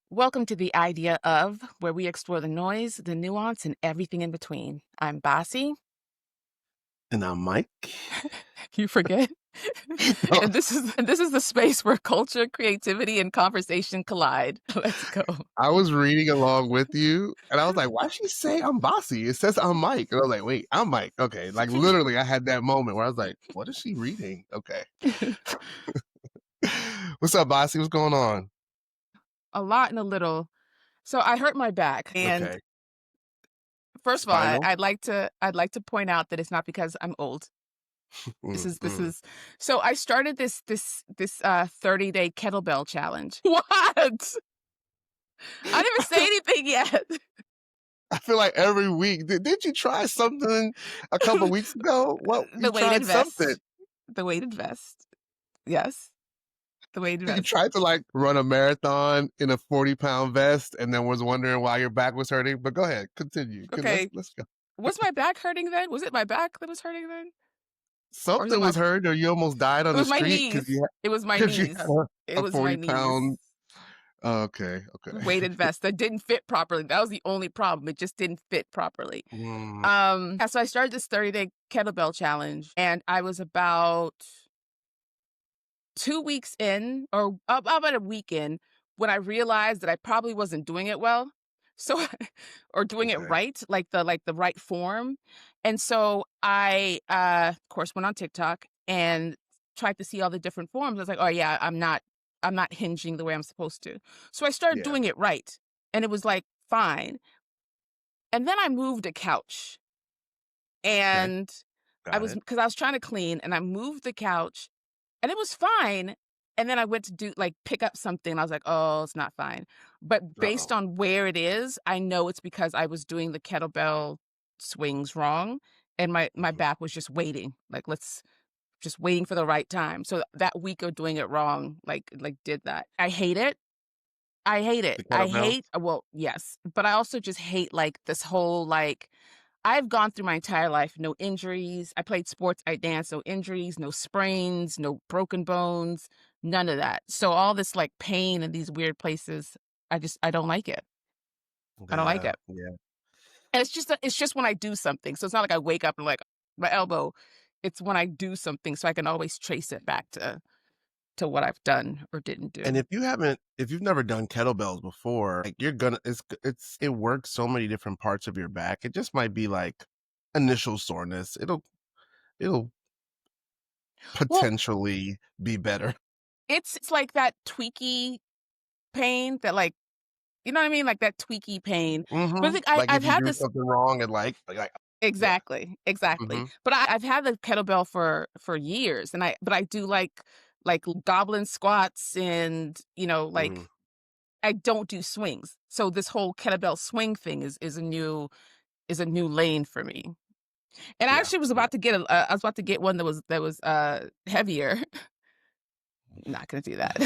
Welcome to the idea of where we explore the noise, the nuance, and everything in between. I'm Bossy. And I'm Mike. You forget. Oh, and this is the space where culture, creativity, and conversation collide. Let's go. I was reading along with you, and I was like, "Why she say I'm Bossy? It says I'm Mike." And I was like, "Wait, I'm Mike." Okay, like literally, I had that moment where I was like, "What is she reading?" Okay, what's up, Bossy? What's going on? A lot and a little. So I hurt my back, and Okay, first of all, spinal. I'd like to point out that it's not because I'm old. This is. So I started this 30-day kettlebell challenge. What? I didn't even say anything yet. I feel like every week. Did you try something a couple weeks ago? Well, you The weighted tried something. vest. The weighted vest. Yes, the weighted You vest. tried to like run a marathon in a 40-pound vest, and then was wondering why your back was hurting. But go ahead, continue. Okay, Let's go. was my back hurting then? Was it my back that was hurting then? Or is it Something my was hurt, or you almost died on it the was my street knees. It was my because you had knees. It a was my 40 knees. pound. Okay, okay. Weighted vest that didn't fit properly. That was the only problem. It just didn't fit properly. Mm, Yeah, so I started this 30-day kettlebell challenge, and I was about 2 weeks in, or about a week in, when I realized that I probably wasn't doing it well. So or doing it okay. right, like the right form. And so I of course went on TikTok and tried to see all the different forms. I was like, "Oh yeah, I'm not hinging the way I'm supposed to." So I started Yeah. doing it right, and it was like fine. And then I moved a couch, Okay. and I Got was it. because I was trying to clean, and I moved the couch, and it was fine, and then I went to pick up something, and I was like, "Oh, it's not fine." But based Uh-oh. on where it is, I know it's because I was doing the kettlebell swings wrong, and my Mhm. back was just waiting, like, let's just waiting for the right time. So that week of doing it wrong, did that. I hate it. I hate it. The I kettlebells? hate well, yes, but I also just hate, this whole, I've gone through my entire life, no injuries. I played sports, I danced, no injuries, no sprains, no broken bones, none of that. So all this pain in these weird places, I don't like it. I don't like Yeah, it. yeah. And it's just when I do something. So it's not like I wake up and like my elbow. It's when I do something so I can always trace it back to what I've done or didn't And do. if you've never done kettlebells before, like you're gonna, it works so many different parts of your back. It just might be like initial soreness. It'll Well, potentially be better. it's like that tweaky pain that you know what I mean? Like that tweaky pain. But I think Like I've if you had do this. something wrong and yeah. Exactly, exactly. hmm But I've had the kettlebell for years, and I do like goblin squats, and Mm, I don't do swings. So this whole kettlebell swing thing is a new lane for me. And I yeah, actually was yeah. about to get I was about to get one that was heavier. Not gonna do that.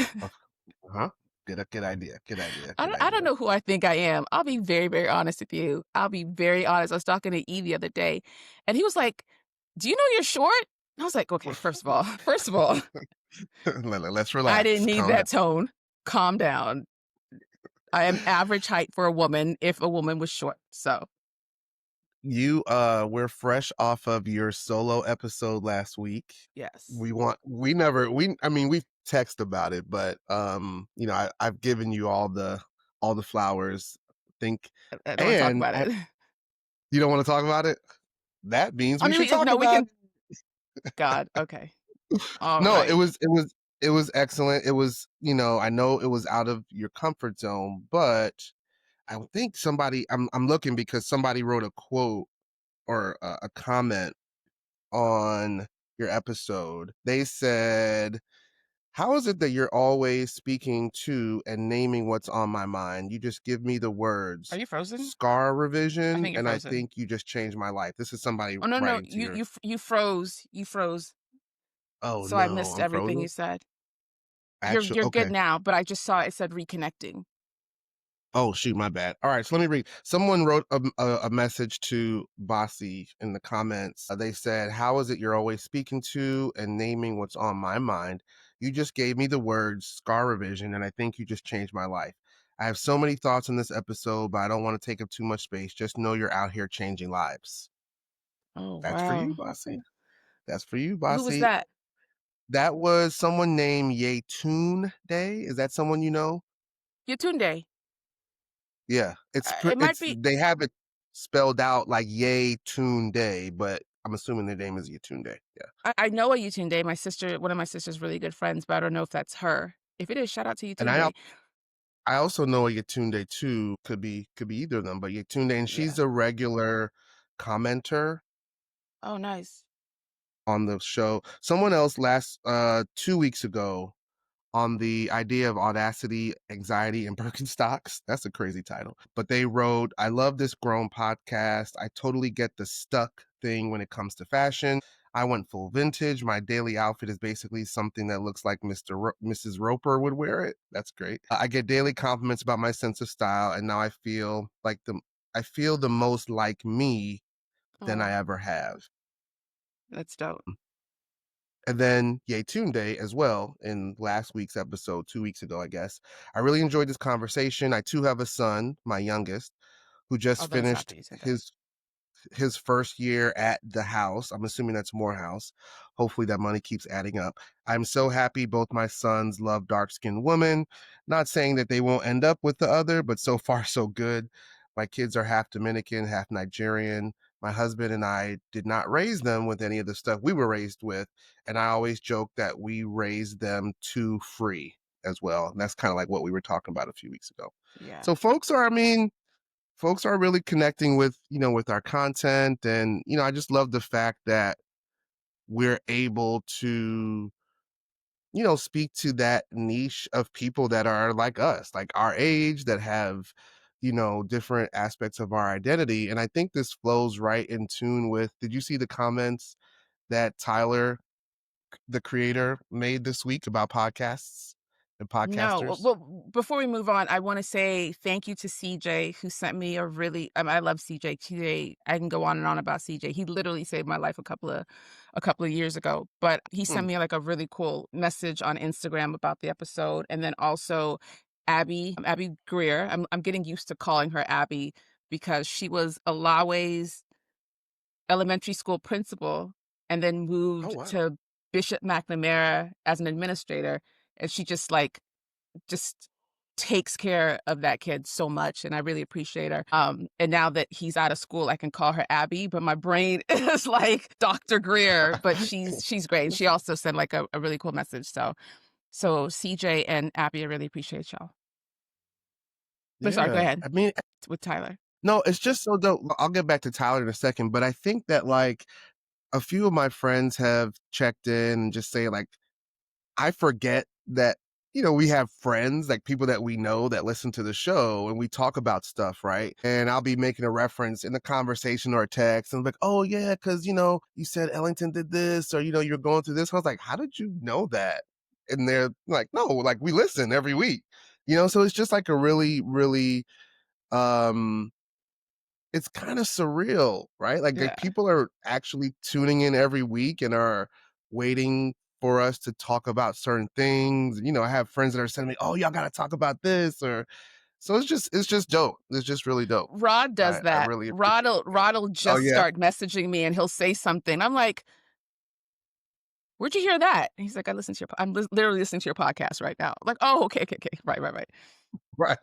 Uh-huh. Good idea. Good idea. I Good don't I don't idea. know who I think I am. I'll be very, very honest with you. I'll be very honest. I was talking to E the other day, and he was like, "Do you know you're short?" I was like, "Okay, first of all, first of all, Let's I didn't relax. need Calm down. that tone. Calm down. I am average height for a woman if a woman was short." So, We're fresh off of your solo episode last week. yes. We text about it, but I've given you all the flowers. Think I don't wanna talk and about it. you don't want to talk about it? That means I we mean, should talk no, we about can God, okay. All No, right. it was excellent. It was, I know it was out of your comfort zone, but I would think I'm looking because somebody wrote a quote or a comment on your episode. They said, "How is it that you're always speaking to and naming what's on my mind? You just give me the Are words you frozen? scar I revision, think you're and I frozen. think you just changed my life." This is somebody Oh, no, no, writing to you your. you f you froze. You froze. Oh So I no, missed I'm everything frozen. you said. You're Actually, you're good okay. now, but I just saw it said reconnecting. Oh shoot, my bad. All right, so let me read. Someone wrote a message to Bossy in the comments. They said, "How is it you're always speaking to and naming what's on my mind? You just gave me the words scar revision, and I think you just changed my life. I have so many thoughts in this episode, but I don't want to take up too much space. Just know you're out here changing lives. Oh, That's for you, wow. Bossy. That's for you, Who was Bossy. that? That was someone named Yatune Day. Is that someone you know? Yatunde. Yeah, It might it's be. they have it spelled out like Yay Tune Day, but I'm assuming their name is Yatunde. Yeah. I know a Yatunde. My sister, one of my sister's really good friends, but I don't know if that's her. If it is, shout out to And Yatunde. I also know a Yatunde too. Could be either of them, but Yatunde, and Yeah. she's a regular commenter Oh, nice. on the show. Someone else last 2 weeks ago on the idea of audacity, anxiety, and Birkenstocks. That's a crazy title. But they wrote, I love this grown podcast. I totally get the stuck thing when it comes to fashion. I went full vintage. My daily outfit is basically something that looks like Mrs. Roper would wear it. That's great. I get daily compliments about my sense of style, and now I feel the most like me than I Oh, ever have. that's dope. And then Yay Tune Day as well in last week's episode, 2 weeks ago, I guess. I really enjoyed this conversation. I too have a son, my youngest, who Oh, just then stop finished it. You said that. his first year at the house. I'm assuming that's Morehouse. Hopefully that money keeps adding up. I'm so happy both my sons love dark-skinned women. Not saying that they won't end up with the other, but so far so good. My kids are half Dominican, half Nigerian. My husband and I did not raise them with any of the stuff we were raised with, and I always joke that we raised them too free as well. And that's kind of like what we were talking about a few weeks ago. Yeah. So folks are really connecting with, with our content. And, I just love the fact that we're able to, speak to that niche of people that are like us, like our age, that have, different aspects of our identity. And I think this flows right in tune with, did you see the comments that Tyler, the creator, made this week about podcasts and No, podcasters? well, before we move on, I want to say thank you to CJ who sent me a really. I love CJ. CJ, I can go on and on about CJ. He literally saved my life a couple of years ago. But he Hmm. sent me like a really cool message on Instagram about the episode, and then also Abby Greer. I'm getting used to calling her Abby because she was Alawe's elementary school principal, and then Oh, moved wow. to Bishop McNamara as an administrator, and she just takes care of that kid so much, and I really appreciate her. And now that he's out of school, I can call her Abby, but my brain is like Dr. Greer, but she's great. And she also sent like a really cool message. So CJ and Abby, I really appreciate y'all. But sorry, go Yeah. ahead I mean, with Tyler. no, it's just so dope. I'll get back to Tyler in a second, but I think that like a few of my friends have checked in and just say like, I forget that, we have friends, like people that we know that listen to the show and we talk about stuff, right? And I'll be making a reference in the conversation or a text and I'm like, oh yeah, because you said Ellington did this, or you're going through this. I was like, how did you know that? And they're like, no, like we listen every week. So it's just like a really, really um it's kind of surreal, right? Like Yeah. people are actually tuning in every week and are waiting for us to talk about certain things. I have friends that are sending me, "Oh, y'all got to talk about this," or so it's just dope. It's just really dope. Rod does I that. really appreciate it. Rod'll Oh just yeah, start messaging me and he'll say something. I'm like, where'd you hear that? And he's like, I listen to I'm literally listening to your podcast right now. I'm like, oh, okay. Right. right.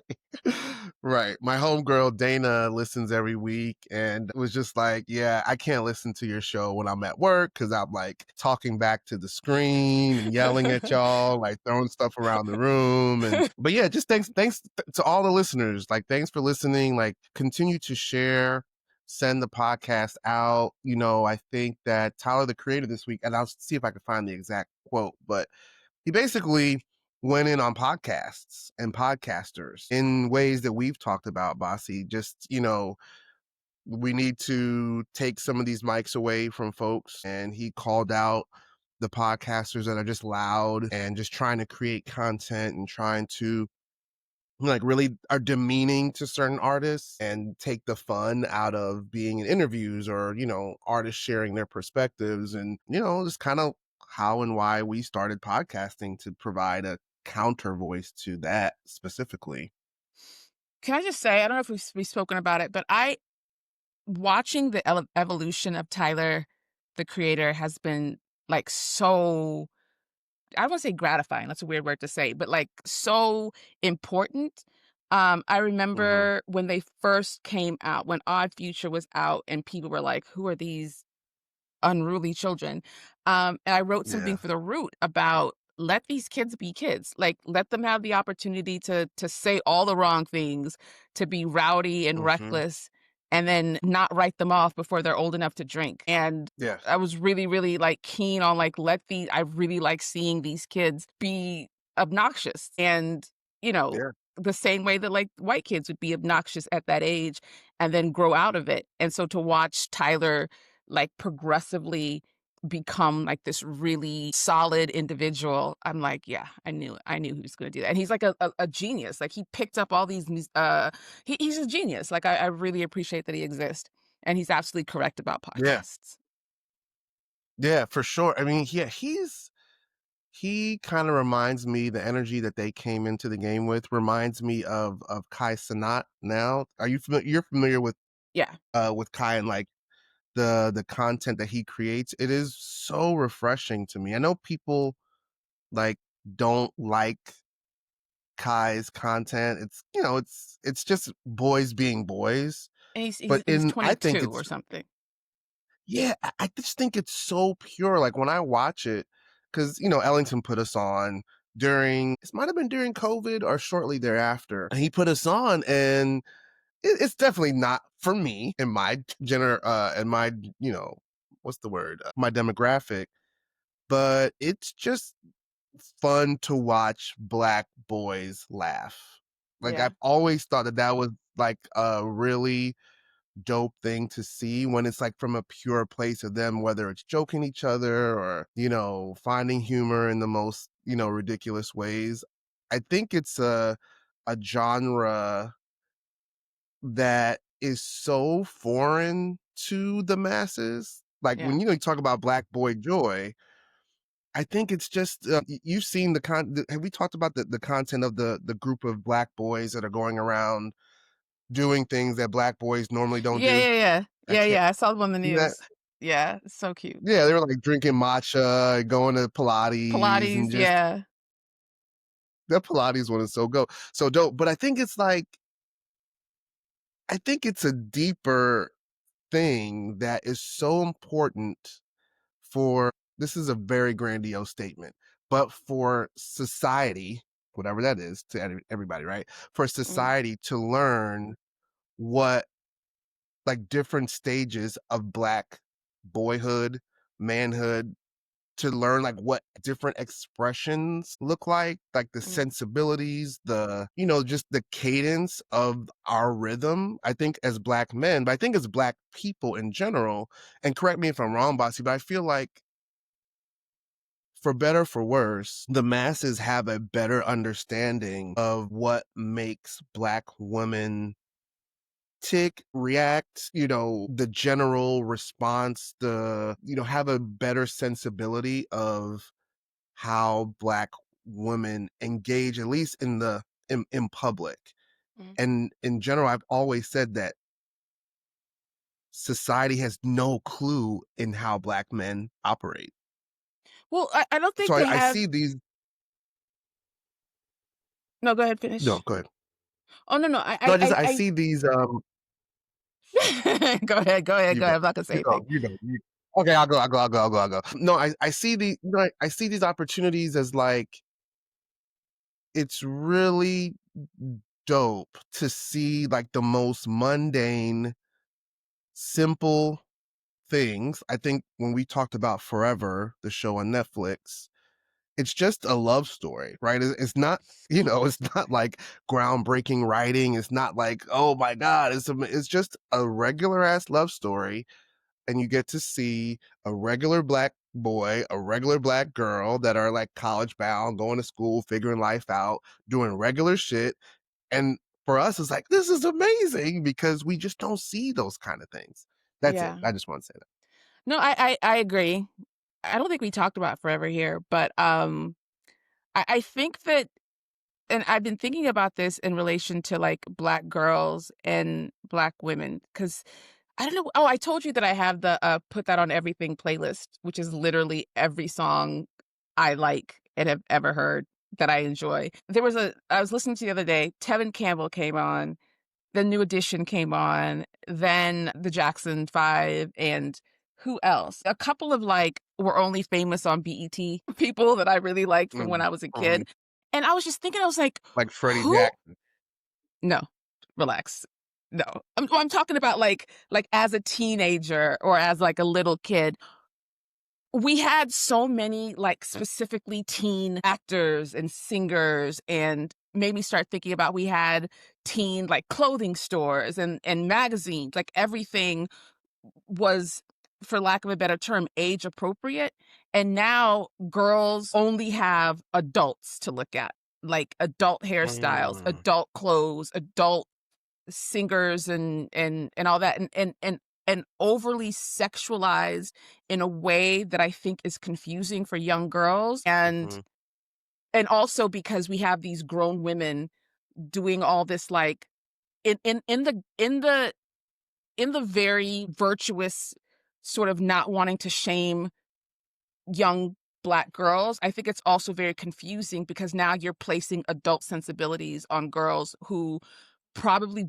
Right. My homegirl Dana listens every week and was just like, yeah, I can't listen to your show when I'm at work because I'm like talking back to the screen and yelling at y'all, like throwing stuff around the room. But yeah, just thanks to all the listeners. Like, thanks for listening. Like, continue to share, send the podcast out. I think that Tyler, the creator this week, and I'll see if I can find the exact quote, but he basically went in on podcasts and podcasters in ways that we've talked about, Bossy. Just, we need to take some of these mics away from folks. And he called out the podcasters that are just loud and just trying to create content and trying to like really are demeaning to certain artists and take the fun out of being in interviews or artists sharing their perspectives, and just kind of how and why we started podcasting to provide a counter voice to that specifically. Can I just say, I don't know if we've spoken about it, but I watching the evolution of Tyler, the creator, has been, like, so I won't say gratifying, that's a weird word to say, but, like, so important. I Mhm. remember when they first came out, when Odd Future was out, and people were like, "Who are these unruly children?" And I wrote something Yeah. for The Root about let these kids be kids. Like, let them have the opportunity to say all the wrong things, to be rowdy and Mhm. reckless, and then not write them off before they're old enough to drink. And Yeah. I was really, really, like, keen on, like, let the I really like seeing these kids be obnoxious and, you know, Yeah. the same way that, like, white kids would be obnoxious at that age and then grow out of it. And so to watch Tyler, like, progressively become, like, this really solid individual, I'm like, "Yeah, I knew he was gonna do that." And he's like a genius, like, he picked up all these he's a genius, like, I really appreciate that he exists, and he's absolutely correct about Yeah. podcasts. Yeah, for sure. I mean, yeah, he kinda reminds me the energy that they came into the game with reminds me of Kai Cenat now. Are you familiar you're familiar Yeah, with Kai and, like, the content that he creates? It is so refreshing to me. I know people, like, don't like Kai's content. It's just boys being boys, and he's but he's he's in I think 22 it's or something. yeah, I just think it's so pure, like, when I watch it, because Ellington put us on during it might have been during COVID or shortly thereafter, and he put us on, and it's definitely not for me in my, what's the word? My demographic, but it's just fun to watch black boys laugh. Like, Yeah. I've always thought that that was, like, a really dope thing to see when it's like from a pure place of them, whether it's joking each other or, finding humor in the most, ridiculous ways. I think it's a genre that is so foreign to the masses. Like Yeah. when you talk about Black Boy Joy, I think it's just you've seen have we talked about the content of the group of black boys that are going around doing things that black boys normally don't Yeah, do? yeah, yeah. I Yeah, can't yeah, I saw them on the see that. news. Yeah, it's so cute. Yeah, they were, like, drinking matcha, going to Pilates, Pilates, and just yeah. that Pilates one is so dope, but I think it's a deeper thing that is so important for this is a very grandiose statement, but for society, whatever that is to everybody, right? For Mm, society to learn what, like, different stages of Black boyhood, manhood, to learn, like, what different expressions look like the mm, sensibilities, just the cadence of our rhythm, I think as Black men, but I think as Black people in general, and correct me if I'm wrong, Bossy, but I feel like for better for worse, the masses have a better understanding of what makes Black women tick, react, the general response, have a better sensibility of how Black women engage, at least in public. mm. And in general, I've always said that society has no clue in how Black men operate. Well, I don't think So they I have. see these No, go ahead, no, finish. go ahead. Oh, no, no, No, I see these, Go ahead, go ahead, you go go. ahead, I'm not gonna say anything. You okay, I'll go. No, I see I see these opportunities as, like, it's really dope to see, like, the most mundane, simple things. I think when we talked about Forever, the show on Netflix, it's just a love story, right? It's not, it's not like groundbreaking writing. It's not like, oh my God, it's just a regular ass love story. And you get to see a regular Black boy, a regular Black girl that are like college bound, going to school, figuring life out, doing regular shit. And for us, it's like, this is amazing because we just don't see those kind of things. That's it. Yeah. I just want to say that. No, I agree. I don't think we talked about Forever here, but, I think that and I've been thinking about this in relation to like black girls and black women because I don't know. Oh, I told you that I have the put that on everything playlist, which is literally every song I like and have ever heard that I enjoy. I was listening to the other day, Tevin Campbell came on, the New Edition came on, then the Jackson 5, and who else? A couple of like were only famous on BET people that I really liked from when Mm, I was a mhm. kid. And I was just thinking, I was like, Like Freddie who? Jackson. No, relax. No, I'm talking about like as a teenager or as like a little kid, we had so many like specifically teen actors and singers, and made me start thinking about we had teen like clothing stores and magazines, like everything was, for lack of a better term, age appropriate. And now girls only have adults to look at, like adult hairstyles, Mm, adult clothes, adult singers and all that, and overly sexualized in a way that I think is confusing for young girls. mhm, And also because we have these grown women doing all this like in the very virtuous sort of not wanting to shame young black girls. I think it's also very confusing because now you're placing adult sensibilities on girls who probably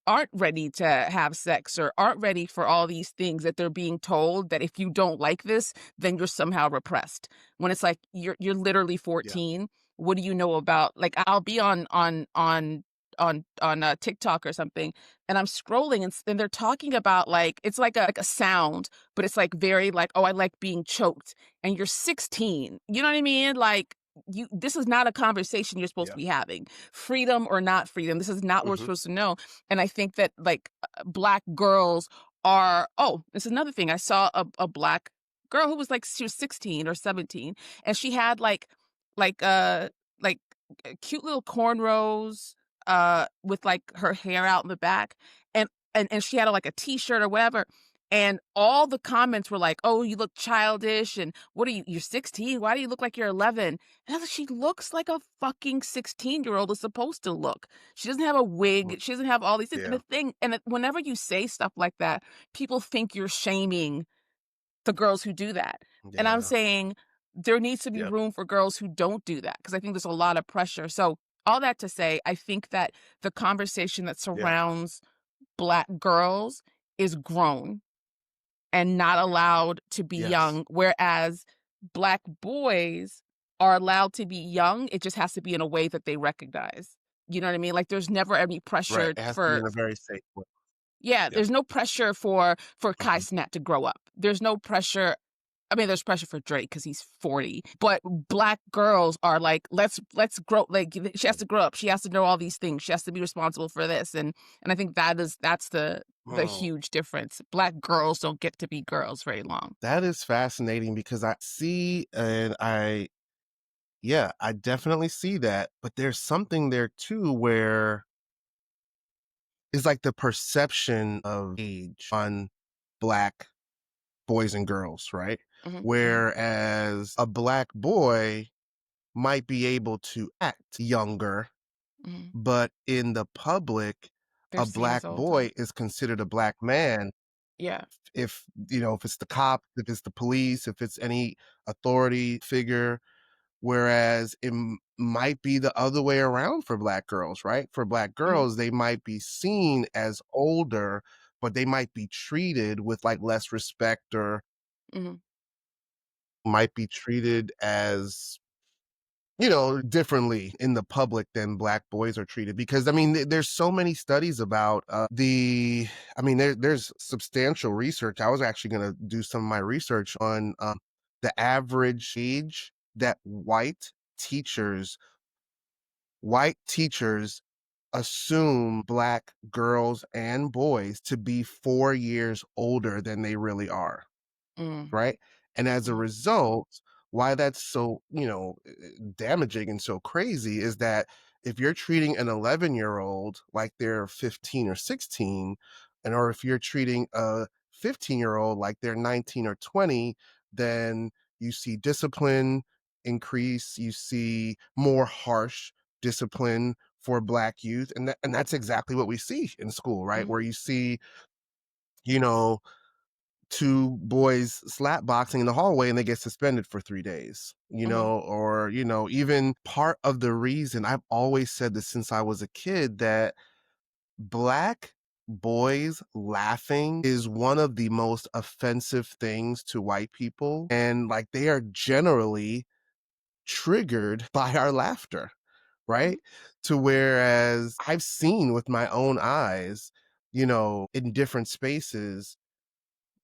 aren't ready to have sex or aren't ready for all these things that they're being told that if you don't like this, then you're somehow repressed. When it's like you're literally yeah, 14. What do you know about, like, I'll be on TikTok or something, and I'm scrolling and they're talking about like it's like a sound, but it's like very like, oh, I like being choked, and you're 16. You know what I mean? Like, this is not a conversation you're supposed to yeah, be having. Freedom or not freedom. This is not what we're mhm, supposed to know. And I think that like black girls are, oh, this is another thing. I saw a black girl who was like, she was 16 or 17, and she had like uh like cute little cornrows with like her hair out in the back, and she had like a t-shirt or whatever, and all the comments were like, oh, you look childish, and what are you're 16, why do you look like you're 11? And I was like, she looks like a fucking 16-year-old is supposed to look. She doesn't have a mm, wig, she doesn't have all these things. And yeah, the thing, whenever you say stuff like that, people think you're shaming the girls who do that. And I'm yeah, saying there needs to be yep, room for girls who don't do that because I think there's a lot of pressure. So, all that to say, I think that the conversation that yeah, surrounds black girls is grown and not allowed to be yes, young, whereas black boys are allowed to be young. It just has to be in a way that they recognize. You know what I mean? Like, there's never any right, pressure it has to be for, in a very safe way, yeah, yep, there's no pressure for Kai mhm, Cenat to grow up. There's no pressure. I mean, there's pressure for Drake because he's 40, but black girls are like, let's grow. Like, she has to grow up. She has to know all these things. She has to be responsible for this, and I think that's the mm. huge difference. Black girls don't get to be girls very long. That is fascinating because I see and yeah, I definitely see that, but there's something there too where it's like the perception of age on black boys and girls, right? Hmm. Hmm. Whereas a black boy might be able to act younger, Hmm. but in the public, They're a seen black as older. boy is considered a black man Yeah. if, if it's the cop, if it's the police, if it's any authority figure. Whereas might be the other way around for black girls, right? For black Hmm. girls, they might be seen as older, but they might be treated with like less respect or Hmm. might be treated as, differently in the public than black boys are treated. Because I mean, there's so many studies about I mean, there's substantial research. I was actually going to do some of my research on the average age that teachers white teachers assume black girls and boys to be 4 years older than they really are, Hmm. right? And as a Hmm. result, why that's so, damaging and so crazy is that if you're treating an 11-year-old like they're 15 or 16, or if you're treating a 15-year-old like they're 19 or 20, then you see discipline increase, you see more harsh discipline for Black youth, and that's exactly what we see in school, right? Mhm, Where you see, you know, two boys slap boxing in the hallway and they get suspended for 3 days, mhm, or, even part of the reason I've always said this since I was a kid that Black boys laughing is one of the most offensive things to white people. And like they are generally triggered by our laughter, mhm. right? To whereas I've seen with my own eyes, in different spaces,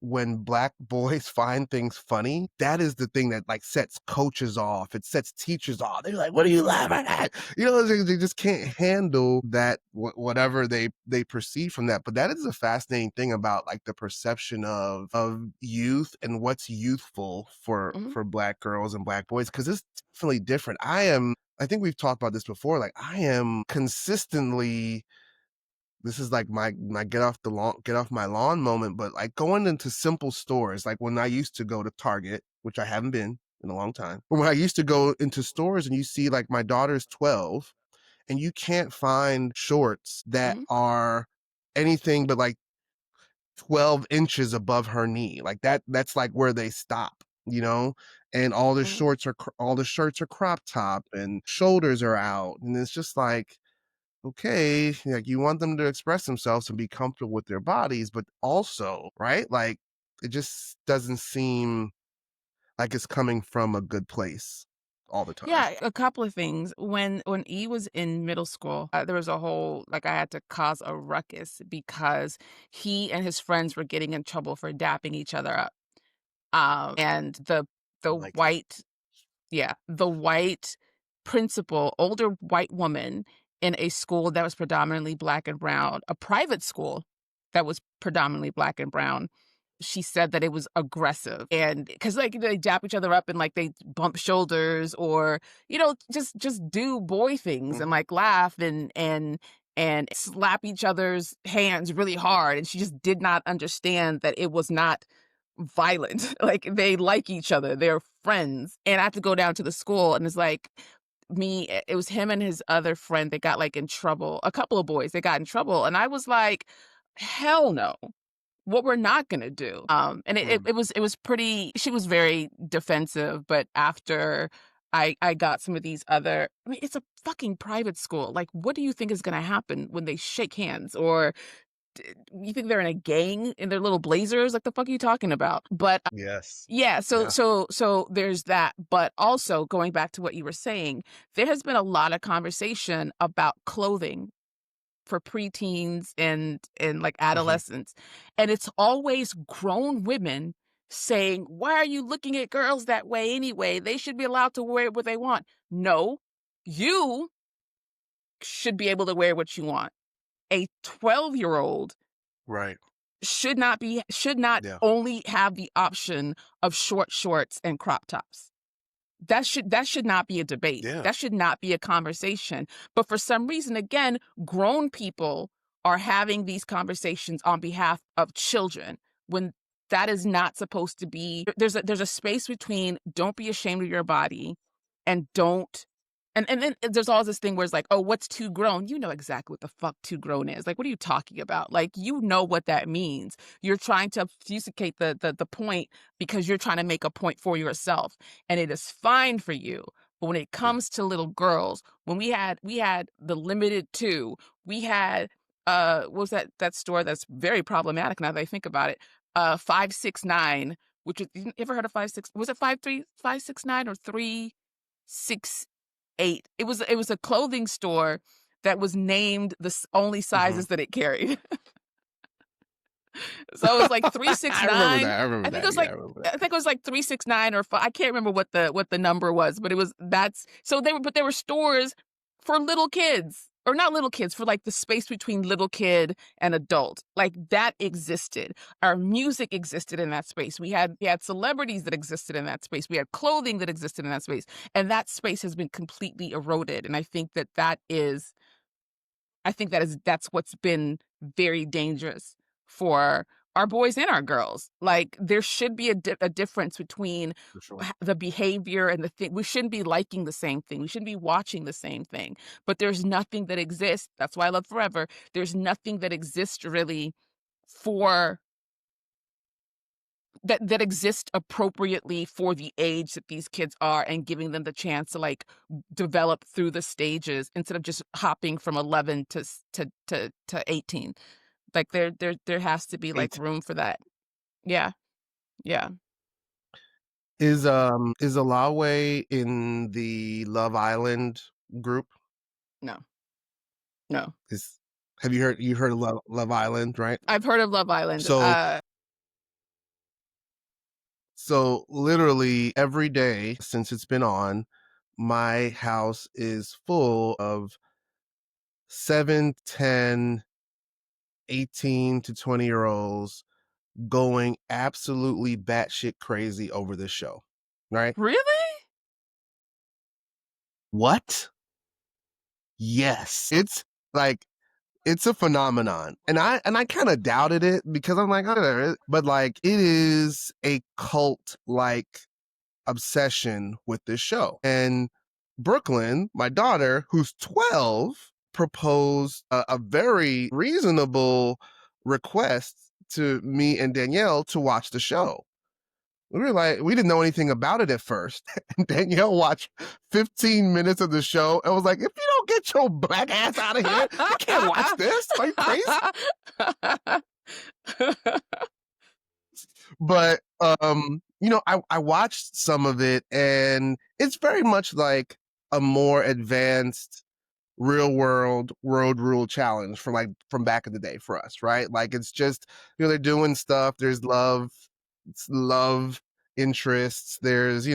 when Black boys find things funny, that is the thing that like sets coaches off. It sets teachers off. They're like, "What are you laughing at?" They just can't handle that whatever they perceive from that. But that is a fascinating thing about like the perception of youth and what's youthful for Mhm. Black girls and Black boys, because it's definitely different. I think we've talked about this before. Like I am consistently, this is like my get off my lawn moment, but like going into simple stores, like when I used to go to Target, which I haven't been in a long time. But when I used to go into stores and you see like my daughter's 12 and you can't find shorts that Mhm, are anything but like 12 inches above her knee. Like that's like where they stop, and mhm. all the shirts are crop top and shoulders are out. And it's just like, okay, like you want them to express themselves and be comfortable with their bodies, but also, right? Like it just doesn't seem like it's coming from a good place all the time. Yeah, a couple of things. When E was in middle school, there was a whole like I had to cause a ruckus because he and his friends were getting in trouble for dapping each other up. And I the like it. white principal, older white woman in a school that was predominantly Black and brown, a private school that was predominantly Black and brown. She said that it was aggressive and because like they dap each other up and like they bump shoulders or just do boy things and Mhm. like laugh and slap each other's hands really hard, and she just did not understand that it was not violent. Like they like each other, they're friends. And I have to go down to the school, and it's like it was him and his other friend that got like in trouble. A couple of boys, they got in trouble, and I was like, hell no. What we're not gonna do. And Mm. it was pretty. She was very defensive, but after I got some of these other. I mean, it's a fucking private school. Like, what do you think is gonna happen when they shake hands? Or you think they're in a gang in their little blazers? Like, the fuck are you talking about? But Yes. yeah, Yeah. so there's that. But also going back to what you were saying, there has been a lot of conversation about clothing for preteens and like Mhm. adolescents. And it's always grown women saying, "Why are you looking at girls that way anyway? They should be allowed to wear what they want." No, you should be able to wear what you want. A 12-year-old Right. should not Yeah. only have the option of short shorts and crop tops. That should not be a debate. Yeah. That should not be a conversation. But for some reason, again, grown people are having these conversations on behalf of children when that is not supposed to be. There's a space between don't be ashamed of your body and don't. And then there's always this thing where it's like, oh, what's too grown? You know exactly what the fuck too grown is. Like, what are you talking about? Like, you know what that means. You're trying to obfuscate the point because you're trying to make a point for yourself, and it is fine for you. But when it Yeah. comes to little girls, when we had the limited two, we had what was that store that's very problematic now that I think about it? 569, which is, you ever heard of 56? Was it 569 or 368? It was a clothing store that was named the only Mhm. sizes that it carried. So it was like I remember 369. that. I remember I think it that. was Yeah, I like remember I that. think it was like 369 or I can't remember what the number was, but it was that's so there were stores for little kids. Or not little kids, for like the space between little kid and adult. Like that existed. Our music existed in that space. We had celebrities that existed in that space. We had clothing that existed in that space. And that space has been completely eroded. And I think that's what's been very dangerous for our boys and our girls. Like, there should be a difference between for sure. the behavior and the thing. We shouldn't be liking the same thing. We shouldn't be watching the same thing. But there's nothing that exists. That's why I love Forever. There's nothing that exists really for that exist appropriately for the age that these kids are, and giving them the chance to like develop through the stages instead of just hopping from 11 to 18. Like, there has to be like 18. room for that. Yeah. Yeah. Is Alawe in the Love Island group? No. No. Is Have you heard of Love Island, right? I've heard of Love Island. So literally every day since it's been on, my house is full of 7, 10, 18 to 20-year-olds going absolutely batshit crazy over this show, right? Really? What? Yes. It's like it's a phenomenon. And I kind of doubted it because I'm like, oh, but like it is a cult like obsession with this show. And Brooklyn, my daughter, who's 12, proposed a very reasonable request to me and Danielle to watch the show. We were like, we didn't know anything about it at first. And Danielle watched 15 minutes of the show and was like, if you don't get your black ass out of here, you can't watch this. Are you crazy? But I watched some of it, and it's very much like a more advanced real world road rule challenge from back in the day for us, right? Like it's just, they're doing stuff, there's love interests, there's,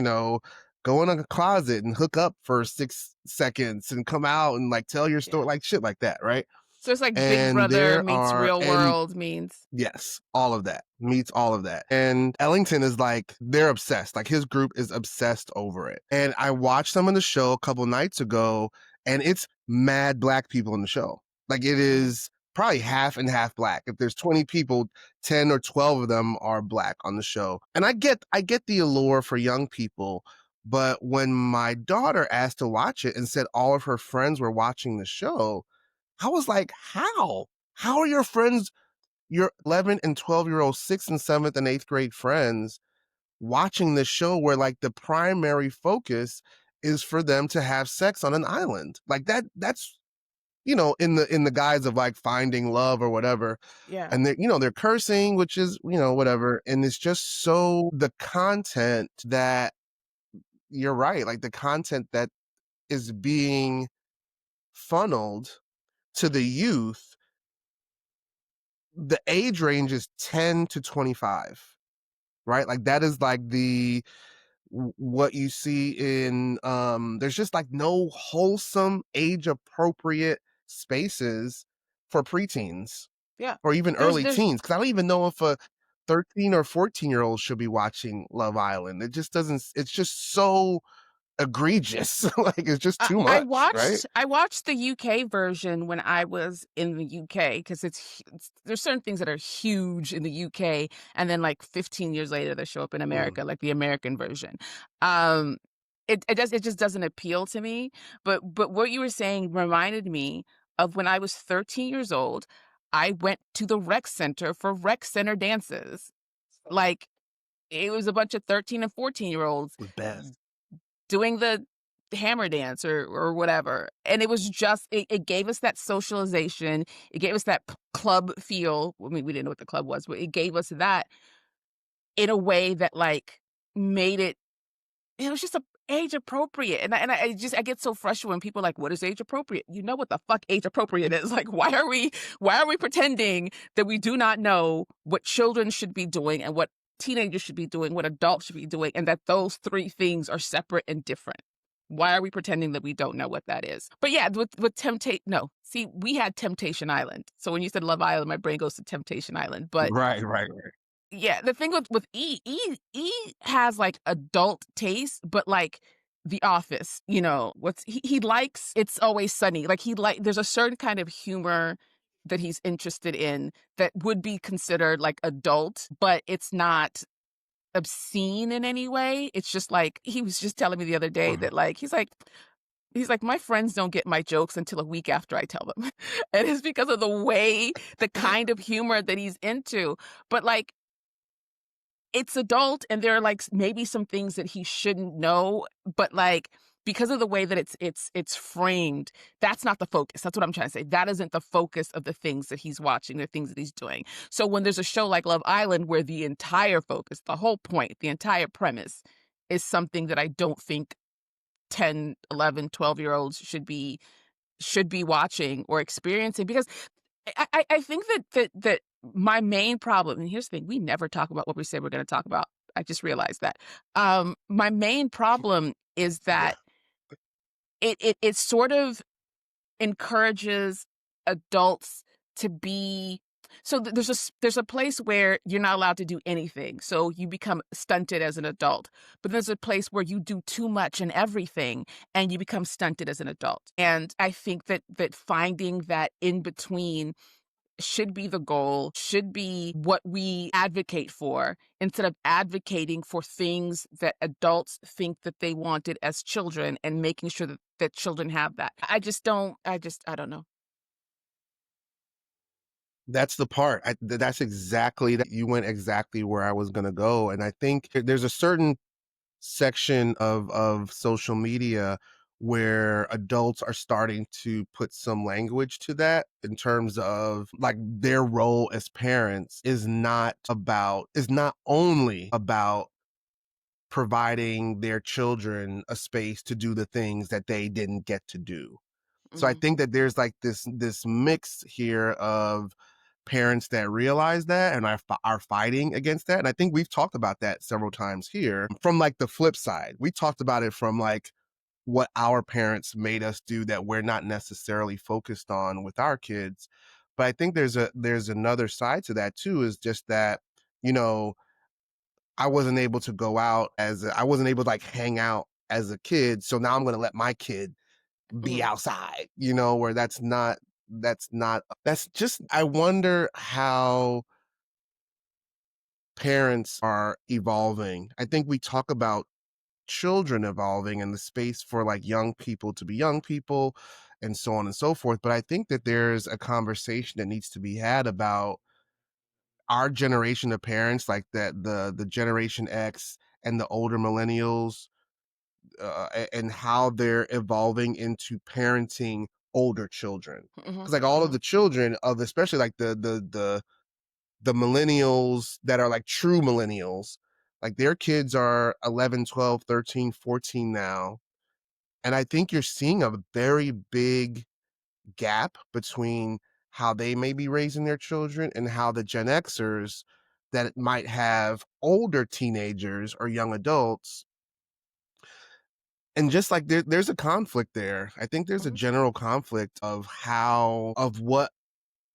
go in a closet and hook up for 6 seconds and come out and like tell your story, Yeah. like shit like that, right? So it's like Big And Brother there meets are Real and World means. yes, all of that meets all of that. And Ellington is like, they're obsessed. Like his group is obsessed over it. And I watched some of the show a couple nights ago, and it's mad black people in the show. Like it Mm. is probably half and half black. If there's 20 people, 10 or 12 of them are black on the show. And I get the allure for young people, but when my daughter asked to watch it and said all of her friends were watching the show, I was like, how? How are your friends, your 11 and 12-year-old 6th and 7th and 8th grade friends watching this show where like the primary focus is for them to have sex on an island? Like that's in the guise of like finding love or whatever. Yeah. And they're cursing, which is, whatever. And it's just so the content that you're right, like the content that is being funneled to the youth, the age range is 10 to 25, right? Like that is like what you see in there's just like no wholesome age appropriate spaces for preteens Yeah. or even There's early there's teens, because I don't even know if a 13 or 14-year-old should be watching Love Island. It just doesn't, it's just so egregious. Like it's just I too I much, right? watched I watched the UK version when I was in the UK, because there's certain things that are huge in the UK, and then like 15 years later they show up in Mm, America, like the American version. Um, it just doesn't appeal to me. But what you were saying reminded me of when I was 13 years old. I went to the rec center for rec center dances. Like, it was a bunch of 13 and 14-year olds the best. doing the hammer dance or whatever. And it was just it gave us that socialization. It gave us that club feel. I mean, we didn't know what the club was, but it gave us that in a way that like made it was just a age appropriate. And I get so frustrated when people are like, what is age appropriate? You know what the fuck age appropriate is. Like, why are we pretending that we do not know what children should be doing and what teenagers should be doing, what adults should be doing, and that those three things are separate and different? Why are we pretending that we don't know what that is? But yeah, with Temptation, no. See, we had Temptation Island. So when you said Love Island, my brain goes to Temptation Island. But Right, right, right. yeah, the thing with E has like adult taste, but like The Office, what's he likes It's Always Sunny. Like, there's a certain kind of humor that he's interested in that would be considered like adult, but it's not obscene in any way. It's just like he was just telling me the other day Mhm. that like he's like, my friends don't get my jokes until a week after I tell them. And it's because of the kind of humor that he's into. But like it's adult and there are like maybe some things that he shouldn't know, but like because of the way that it's framed, that's not the focus. That's what I'm trying to say. That isn't the focus of the things that he's watching, the things that he's doing. So when there's a show like Love Island where the entire focus, the whole point, the entire premise is something that I don't think 10, 11, 12 year olds should be watching or experiencing, because I think that my main problem, and here's the thing, we never talk about what we say we're gonna talk about. I just realized that. My main problem is Yeah. that it sort of encourages adults to be so there's a place where you're not allowed to do anything, so you become stunted as an adult. But there's a place where you do too much and everything, and you become stunted as an adult. And I think that finding that in between should be the goal, should be what we advocate for, instead of advocating for things that adults think that they wanted as children and making sure that children have that. I don't know. That's the part. That's exactly that. You went exactly where I was gonna go, and I think there's a certain section of social media where adults are starting to put some language to that in terms of like their role as parents is not only about providing their children a space to do the things that they didn't get to do. So I Mhm, think that there's like this mix here of parents that realize that and are fighting against that. And I think we've talked about that several times here. From like the flip side, we talked about it from like what our parents made us do that we're not necessarily focused on with our kids. But I think there's another side to that too, is just that, you know, I wasn't able to like hang out as a kid. So now I'm gonna let my kid be mhm, outside, where that's just I wonder how parents are evolving. I think we talk about children evolving and the space for like young people to be young people and so on and so forth. But I think that there's a conversation that needs to be had about our generation of parents, like that the Generation X and the older millennials, and how they're evolving into parenting older children. mhm, Because like all of mhm, the children of especially like the millennials that are like true millennials, like their kids are 11, 12, 13, 14 now. And I think you're seeing a very big gap between how they may be raising their children and how the Gen Xers that might have older teenagers or young adults. And just like there's a conflict there. I think there's a mhm, general conflict of what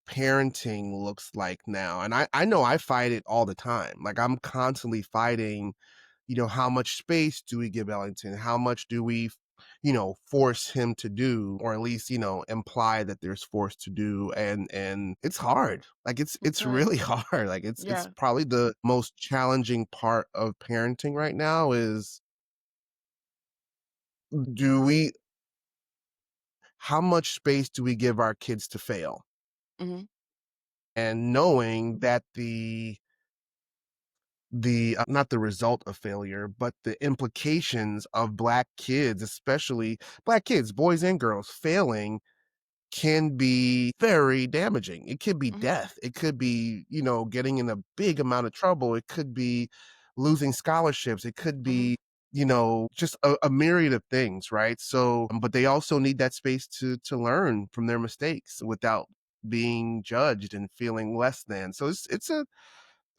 parenting looks like now. And I know I fight it all the time. Like I'm constantly fighting, how much space do we give Ellington? How much do we, force him to do, or at least, imply that there's force to do. And it's hard. Like that's it's right. really hard. Like it's Yeah. probably the most challenging part of parenting right now is do we how much space do we give our kids to fail? Mhm, And knowing that the not the result of failure, but the implications of black kids, especially black kids, boys and girls, failing can be very damaging. It could be mhm, death. It could be, getting in a big amount of trouble. It could be losing scholarships. It could mhm. be, just a myriad of things, right? So, but they also need that space to learn from their mistakes without being judged and feeling less than. So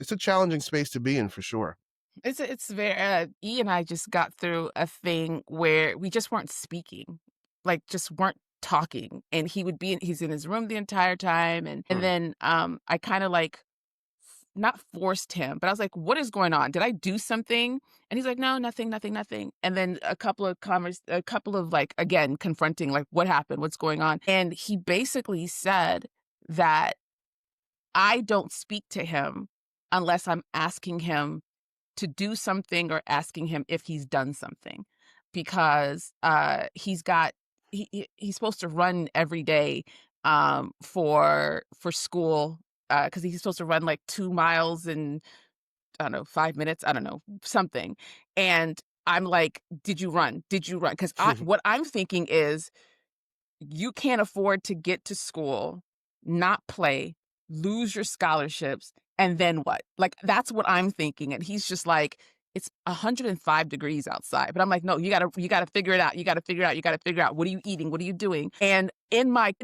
it's a challenging space to be in for sure. It's very E and I just got through a thing where we just weren't speaking, like just weren't talking, and he's in his room the entire time, and Hmm. then I kind of like not forced him, but I was like, "What is going on? Did I do something?" And he's like, "No, nothing, nothing, nothing." And then a couple of like again confronting like what happened, what's going on, and he basically said that I don't speak to him unless I'm asking him to do something or asking him if he's done something because he's supposed to run every day for school because he's supposed to run like 2 miles in I don't know 5 minutes, I don't know something. And I'm like, did you run, because I what I'm thinking is you can't afford to get to school, not play, lose your scholarships, and then what? Like, that's what I'm thinking, and he's just like, "It's 105 degrees outside." But I'm like, "No, you gotta figure it out. You gotta figure it out. You gotta figure out what are you eating? What are you doing?" And in my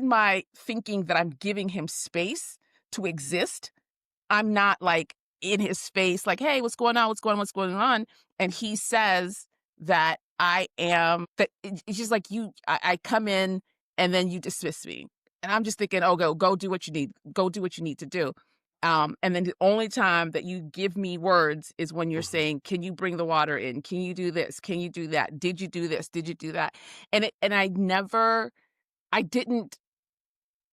thinking that I'm giving him space to exist, I'm not, like, in his face, like, "Hey, what's going on? What's going on? What's going on?" And he says that it's just like, I come in and then you dismiss me. And I'm just thinking, "Oh, go do what you need. Go do what you need to do." And then the only time that you give me words is when you're Mhm. saying, "Can you bring the water in? Can you do this? Can you do that? Did you do this? Did you do that?" And I didn't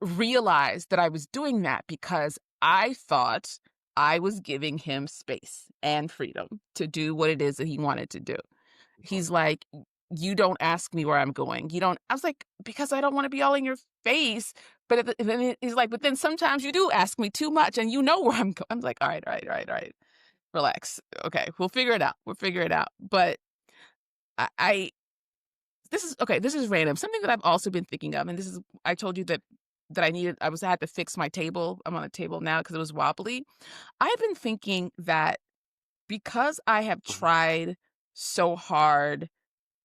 realize that I was doing that because I thought I was giving him space and freedom to do what it is that he wanted to do. He's like, "You don't ask me where I'm going. You don't." I was like, "Because I don't wanna be all in your face." But and then he's like, "But then sometimes you do ask me too much and you know where I'm going." I'm like, "Alright, alright, alright, alright. Relax. Okay, we'll figure it out. We'll figure it out." But I this is okay, this is random. Something that I've also been thinking of, and this is I told you that I had to fix my table. I'm on a table now because it was wobbly. I've been thinking that because I have Mhm. tried so hard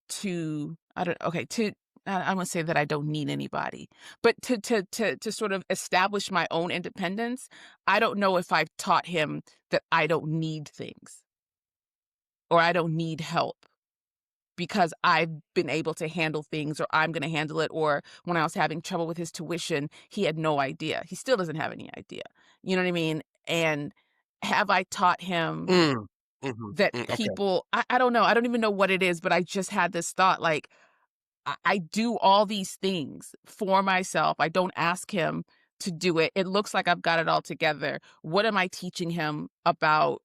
to I don't okay, to I won't say that I don't need anybody, but to sort of establish my own independence, I don't know if I've taught him that I don't need things or I don't need help because I've been able to handle things or I'm gonna handle it, or when I was having trouble with his tuition, he had no idea. He still doesn't have any idea. You know what I mean? And have I taught him Mm. Mhm. that Okay. I don't know. I don't even know what it is, but I just had this thought like I do all these things for myself. I don't ask him to do it. It looks like I've got it all together. What am I teaching him about?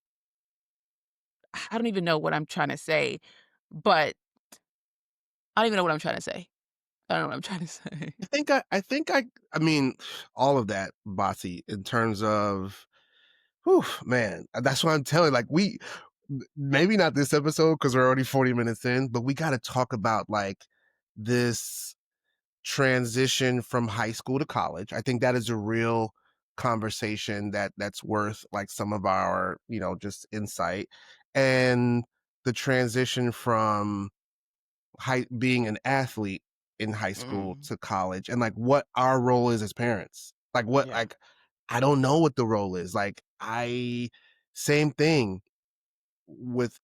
I don't even know what I'm trying to say, but I don't even know what I'm trying to say. I don't know what I'm trying to say. I mean, all of that, Bossy, in terms of, whew, man, that's why I'm telling, like, maybe not this episode because we're already 40 minutes in, but we got to talk about like this transition from high school to college. I think that is a real conversation that's worth like some of our, just insight. And the transition from being an athlete in high school Mm, to college and like what our role is as parents. yeah. I don't know what the role is. Like I same thing with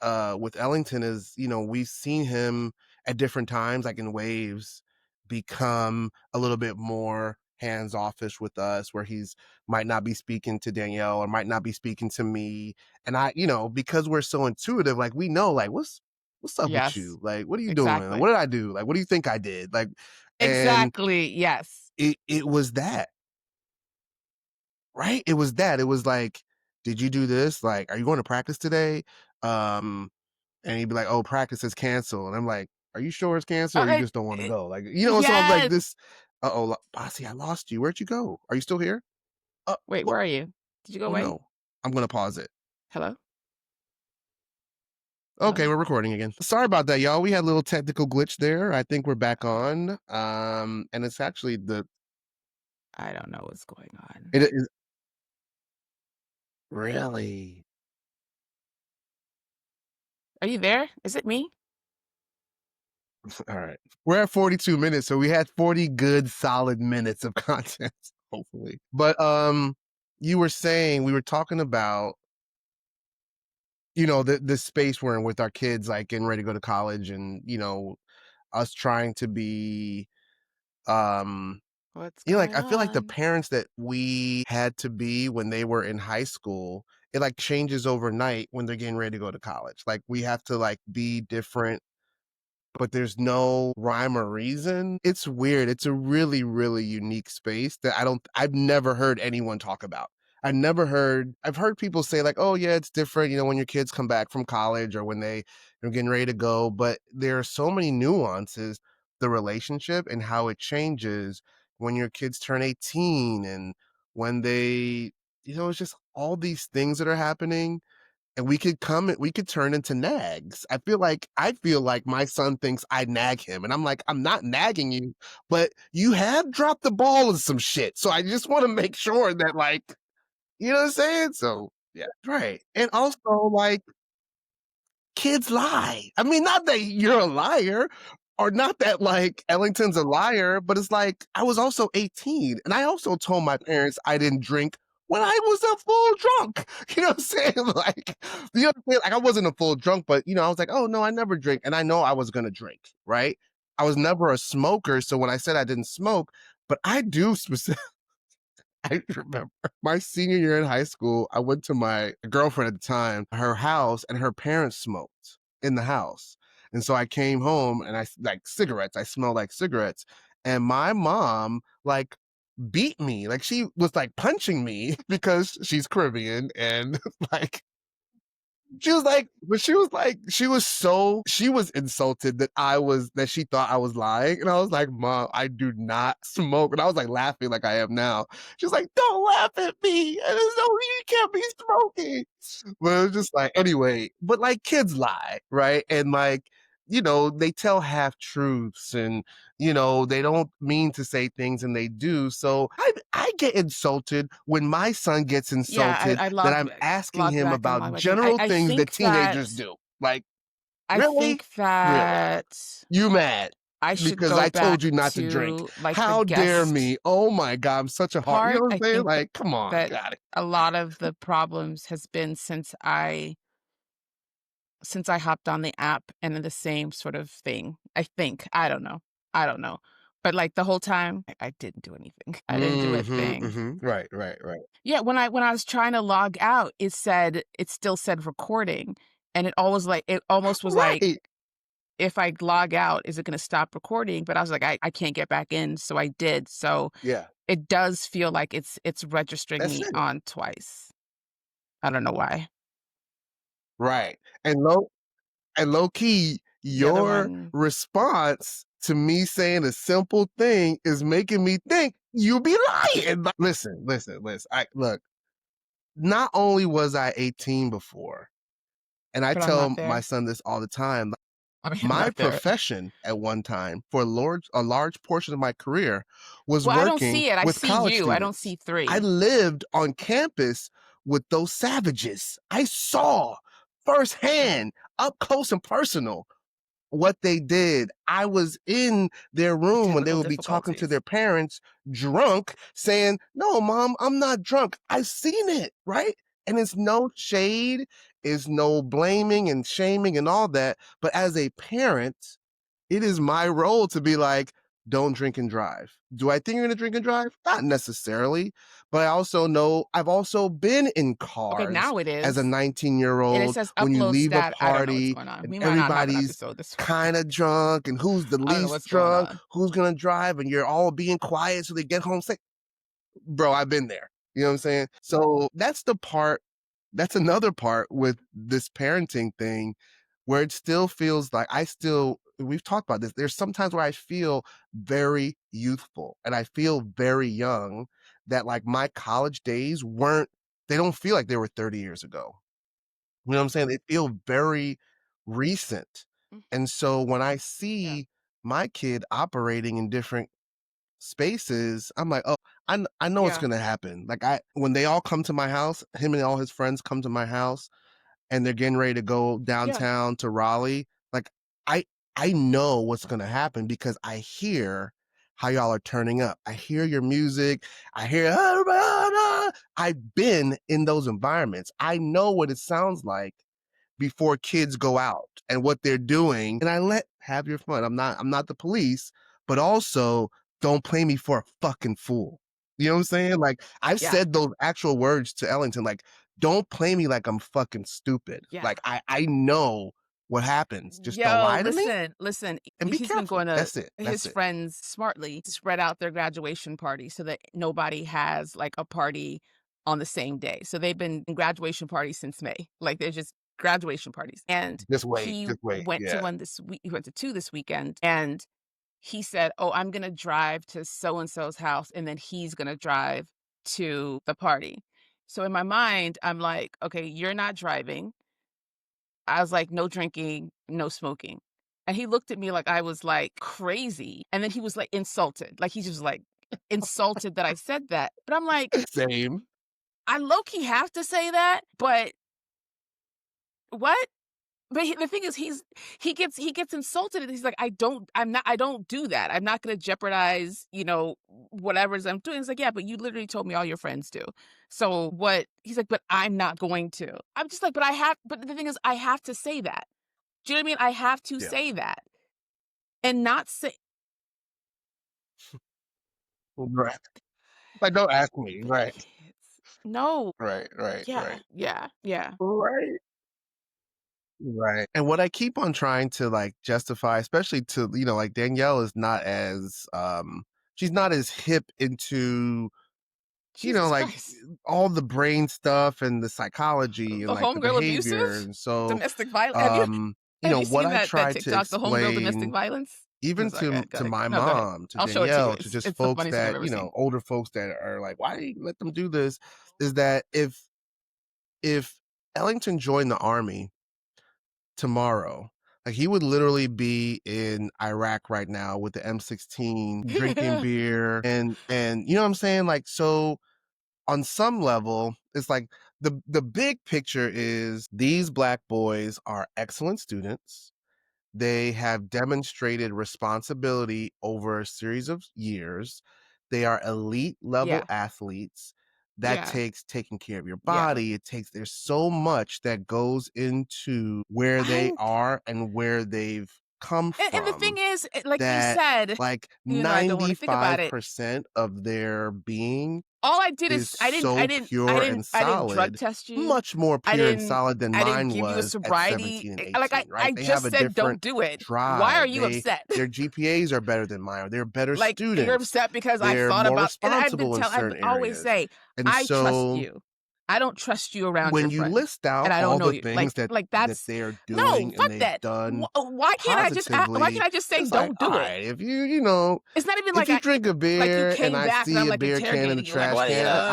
Ellington is, we've seen him at different times, like in waves, become a little bit more hands offish with us, where he's might not be speaking to Danielle or might not be speaking to me. And because we're so intuitive, like we know, like, what's up with Yes. you? Like, what are you doing? Like, what Exactly. did I do? Like, what do you think I did? Like, and Exactly. Yes. it was that. Right? It was that. It was like, "Did you do this? Like, are you going to practice today?" Um, and he'd be like, "Oh, practice is canceled." And I'm like, "Are you sure it's canceled or you Uh, just don't wanna uh, go?" Like, so I'm like yes. this, "Uh-oh, Bossy, I lost you. Where'd you go? Are you still here? Uh, Wait, oh where are you? Did you go oh, away? no." I'm gonna pause it. Hello? Okay, Hello? we're recording again. Sorry about that, y'all. We had a little technical glitch there. I think we're back on. And it's actually I don't know what's going on. it is really. Are you there? Is it me? All right. We're at 42 minutes, so we had 40 good solid minutes of content, hopefully. But you were saying we were talking about, the space we're in with our kids, like getting ready to go to college and, us trying to be um What's like going I feel like the on? parents that we had to be when they were in high school, it like changes overnight when they're getting ready to go to college. Like we have to like be different but there's no rhyme or reason. It's weird. It's a really, really unique space that I've never heard anyone talk about. I've heard people say like, oh yeah, it's different, when your kids come back from college or when they're getting ready to go. But there are so many nuances, the relationship and how it changes when your kids turn 18 and when it's just all these things that are happening and we could turn into nags. I feel like my son thinks I nag him, and I'm like, "I'm not nagging you, but you have dropped the ball in some shit, so I just wanna make sure that, like" you know what I'm saying? So, yeah, right, and also, like, kids lie. I mean, not that you're a liar or not that like Ellington's a liar, but it's like I was also 18 and I also told my parents I didn't drink when I was a full drunk. You know what I'm saying? Like, you know what I'm saying? Like I wasn't a full drunk, but I was like, oh no, I never drink. And I know I was gonna drink, right? I was never a smoker. So when I said I didn't smoke, but I do specific I remember my senior year in high school, I went to my girlfriend at the time, her house, and her parents smoked in the house. And so I came home and like cigarettes, I smelled like cigarettes. And my mom, like, beat me. Like, she was like punching me because she's Caribbean and like, she was insulted that she thought I was lying. And I was like, Mom, I do not smoke. And I was like laughing like I am now. She's like, don't laugh at me. And it's no, you can't be smoking. But it was just like, anyway, but like kids lie, right? And like, they tell half truths and, they don't mean to say things and they do. So I get insulted when my son gets Yeah, insulted I that I'm asking logged him back and about logged back in. I general I things that think that teenagers do. Like, I really? think Really? that You mad I should because go I told back you not to drink. to, like, the How dare me? guest Oh my God, I'm such a hard, you know part. what I'm I saying? think that Like, come on, that got it. a lot of the problems has been since I hopped on the app and the same sort of thing, I think. I don't know. I don't know. But, like, the whole time, I didn't do anything. I didn't do a Mhm, thing. mhm. Right, right, right. Yeah, when I was trying to log out, it still said recording, and it almost was like, Right. if I log out, is it gonna stop recording? But I was like, I can't get back in, so I did. So Yeah, it does feel like it's registering that's me it. on twice. I don't know why. Right. And low key, The other your one response to me saying a simple thing is making me think you be lying. Like, listen, listen, listen. I look, not only was I 18 before, and I but I'm not tell my there. son this all the time, I mean, I'm my not there. profession at one time for a large portion of my career was Well, I don't working see it. I with see college you. I don't students. see I 3. lived on campus with those savages. I saw Okay. firsthand, up close and personal, what they did. I was in their room when they Technical would be talking to their difficulties. parents drunk, saying, "No, mom, I'm not drunk. I've seen it," right? And it's no shade, it's no blaming and shaming and all that. But as a parent, it is my role to be like, don't drink and drive. Do I think you're gonna drink and drive? Not necessarily. But I also know I've also been in Okay, cars now it as a is. 19-year And it old says when you upload leave a stat. I don't know what's party going on. and We might not have an everybody's episode this week. kind of drunk and who's the I don't know least what's going drunk, on. who's gonna drive, and you're all being quiet so they get home safe. Bro, I've been there. You know what I'm saying? So that's another part with this parenting thing where it still feels like we've talked about this. There's sometimes where I feel very youthful and I feel very young that like my college days they don't feel like they were 30 years ago. You know what I'm saying? They feel very recent. Mhm. And so when I Yeah. see my kid operating in different spaces, I'm like, "Oh, I know what's Yeah. gonna happen." Like, I when they all come to my house, him and all his friends come to my house, and they're getting ready to go Yeah. downtown to Raleigh, like, I I know what's gonna happen because I hear how y'all are turning up. I hear your music. I hear, I've been in those environments. I know what it sounds like before kids go out and what they're doing. And I have your fun. I'm not the police, but also don't play me for a fucking fool. You know what I'm saying? Like I've Yeah. said those actual words to Ellington, like, don't play me like I'm fucking stupid. Yeah. Like I know what happens? Just don't Yo, lie to me listen, and be he's been careful. going to That's it. his That's it. friends smartly spread out their graduation party so that nobody has, like, a party on the same day. So they've been in graduation parties since May. Like, they're just graduation parties. And Just wait. he Just wait. went to Yeah. one this week he went to 2 this weekend, and he said, "Oh, I'm gonna drive to so and so's house, and then he's gonna drive to the party." So in my mind, I'm like, "Okay, you're not driving." I was like, "No drinking, no smoking." And he looked at me like I was, like, crazy, and then he was, like, insulted. Like, he just, like, insulted that I said that. But I'm like, Same. "I low key have to say that, but what?" But the thing is he gets insulted, and he's like, I don't do that. I'm not gonna jeopardize, whatever's I'm doing." It's like, "Yeah, but you literally told me all your friends do. So what?" He's like, "But I'm not going to." I'm just like, but the thing is I have to say that. Do you know what I mean? I have to Yeah. say that and not say Right. Like, don't ask me. but Right. kids. No. Right. Right. Yeah, Right. yeah, yeah. Right. Right. And what I keep on trying to like justify, especially to, like Danielle is not as she's not as hip into, Jesus like Christ. all the brain stuff and the psychology and The like the homegirl behavior. abusive? And so Domestic violence. Have you have you what seen I that try to TikTok, the homegirl domestic explain violence? I'm even sorry, go ahead, go to ahead. my No, go ahead. mom, to I'll show it to you. Danielle, to It's just it's the folks funniest thing I've that, ever seen. older folks that are like, why do you let them do this? Is that if Ellington joined the army tomorrow, like he would literally be in Iraq right now with the M16, drinking beer and you know what I'm saying? Like so on some level, it's like the big picture is these black boys are excellent students. They have demonstrated responsibility over a series of years. They are elite level Yeah, athletes. That yeah. takes taking care of your Yeah. body. There's so much that goes into where they I'm are and where they've come and the thing from is, like you that said, like even though I don't wanna think about it, 95% of their being all I did is is I didn't I so didn't I pure didn't and I didn't drug solid, test you. much more I pure and didn't solid than I didn't mine give you a was at sobriety. 17 and Like, 18, I right? They have just a said, "Don't different do it." Why are drive. you upset? Their GPAs are better than mine, or they're better Like, you're students. upset because I They're thought more about and I've been responsible in I certain always areas. say, And "I trust so you. I don't trust you around your when you friends, list and out I don't all know the you." things that That's they are no, doing and fuck they've that. done Why can't positively, I just say, it's like, "Don't all do it"? right, It's not even if like you drink a like you beer and came I back and I'm, see a like, beer can in the interrogating you, like, trash "What," can,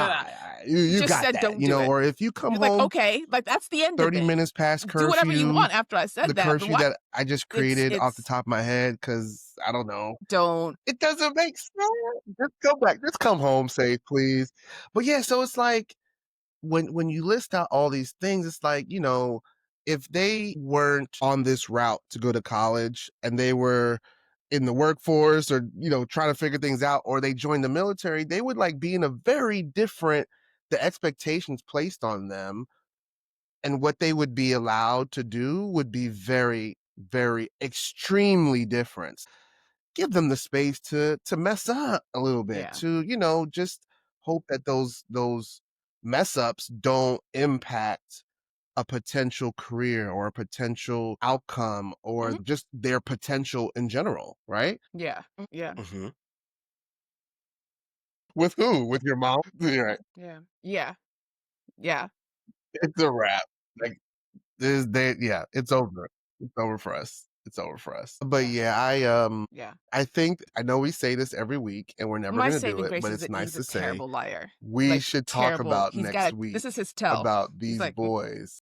you you just got said, that, "Don't do it." or if you come You're like, home "Okay," like, that's the end of 30 it. minutes past Do whatever you curfew, want after I the said that, but curfew why that I just created off the it's top of my head, because I don't know, don't it doesn't make sense. Just go back, just come home safe, please. But yeah, so it's like when you list out all these things, it's like, if they weren't on this route to go to college and they were in the workforce or, trying to figure things out, or they joined the military, they would like be in a very different the expectations placed on them and what they would be allowed to do would be very, very extremely different. Give them the space to mess up a little bit, yeah. to, just hope that those mess ups don't impact a potential career or a potential outcome or Mhm. just their potential in general, right? Yeah. Yeah. Mhm. With who? With your mom? Right. Yeah. Yeah. Yeah. It's a wrap. Like yeah, it's over. It's over for us. It's over for us. But Yeah. yeah, Yeah. I think I know we say this every week and we're never My gonna do saving it, grace but is it's that nice he's a to say terrible liar. we Like, should talk terrible. about He's next got this week is his tell. about He's these like, boys